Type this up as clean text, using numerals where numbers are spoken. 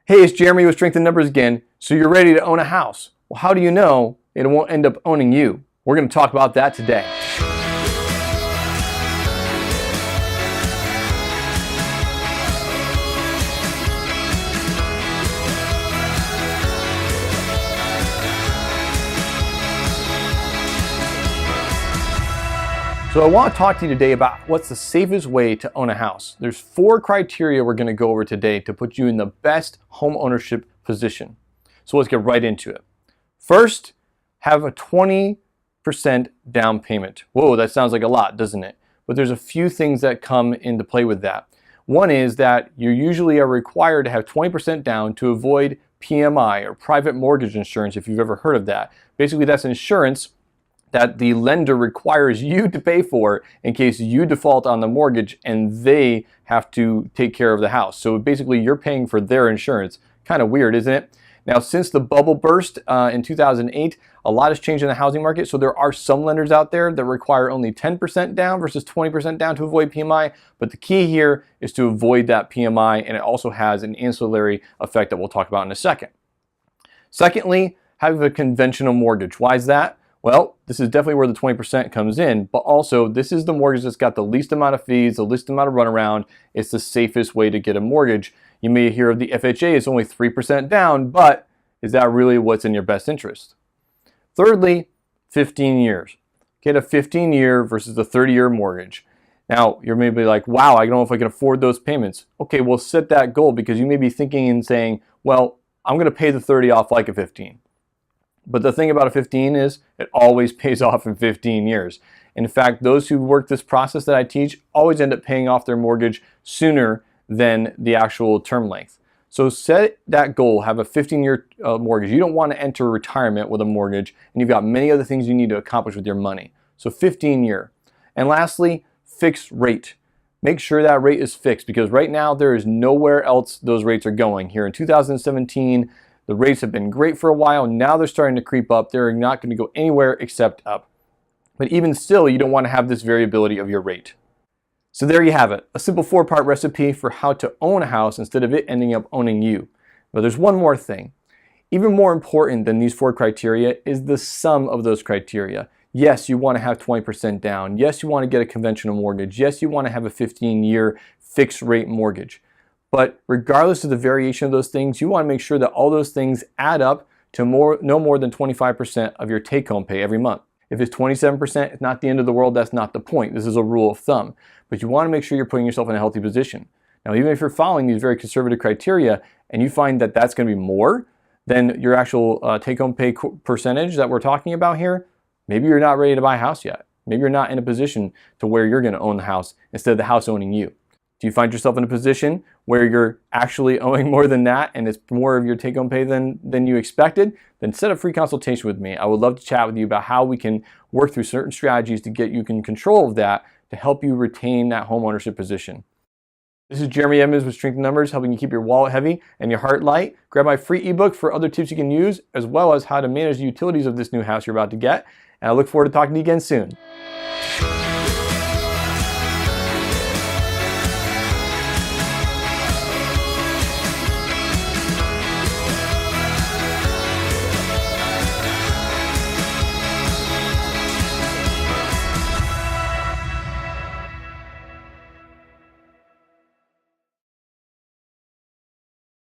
Hey, it's Jeremy with Strength in Numbers again. So you're ready to own a house. Well, how do you know it won't end up owning you? We're going to talk about that today. So I want to talk to you today about what's the safest way to own a house. There's 4 criteria we're going to go over today to put you in the best home ownership position. So let's get right into it. First, have a 20% down payment. Whoa, that sounds like a lot, doesn't it? But there's a few things that come into play with that. One is that you usually are required to have 20% down to avoid PMI, or private mortgage insurance, if you've ever heard of that. Basically, that's insurance that the lender requires you to pay for in case you default on the mortgage and they have to take care of the house. So basically you're paying for their insurance. Kind of weird, isn't it? Now, since the bubble burst in 2008, a lot has changed in the housing market. So there are some lenders out there that require only 10% down versus 20% down to avoid PMI. But the key here is to avoid that PMI, and it also has an ancillary effect that we'll talk about in a second. Secondly, have a conventional mortgage. Why is that? Well, this is definitely where the 20% comes in, but also this is the mortgage that's got the least amount of fees, the least amount of runaround. It's the safest way to get a mortgage. You may hear of the FHA is only 3% down, but is that really what's in your best interest? Thirdly, 15 years. Get a 15-year versus a 30-year mortgage. Now, you're maybe like, wow, I don't know if I can afford those payments. Okay, well, set that goal, because you may be thinking and saying, well, I'm going to pay the 30 off like a 15. But the thing about a 15 is it always pays off in 15 years. In fact, those who work this process that I teach always end up paying off their mortgage sooner than the actual term length. So set that goal, have a 15-year mortgage. You don't want to enter retirement with a mortgage, and you've got many other things you need to accomplish with your money. So 15-year. And lastly, fixed rate. Make sure that rate is fixed, because right now there is nowhere else those rates are going. Here in 2017, the rates have been great for a while. Now they're starting to creep up. They're not going to go anywhere except up. But even still, you don't want to have this variability of your rate. So there you have it, a simple 4-part recipe for how to own a house instead of it ending up owning you. But there's one more thing. Even more important than these 4 criteria is the sum of those criteria. Yes, you want to have 20% down. Yes, you want to get a conventional mortgage. Yes, you want to have a 15-year fixed rate mortgage. But regardless of the variation of those things, you want to make sure that all those things add up to no more than 25% of your take-home pay every month. If it's 27%, it's not the end of the world. That's not the point. This is a rule of thumb. But you want to make sure you're putting yourself in a healthy position. Now, even if you're following these very conservative criteria and you find that that's going to be more than your actual take-home pay percentage that we're talking about here, maybe you're not ready to buy a house yet. Maybe you're not in a position to where you're going to own the house instead of the house owning you. Do you find yourself in a position where you're actually owing more than that and it's more of your take-home pay than you expected? Then set a free consultation with me. I would love to chat with you about how we can work through certain strategies to get you in control of that to help you retain that home ownership position. This is Jeremy Edmonds with Strength in Numbers, helping you keep your wallet heavy and your heart light. Grab my free ebook for other tips you can use, as well as how to manage the utilities of this new house you're about to get. And I look forward to talking to you again soon.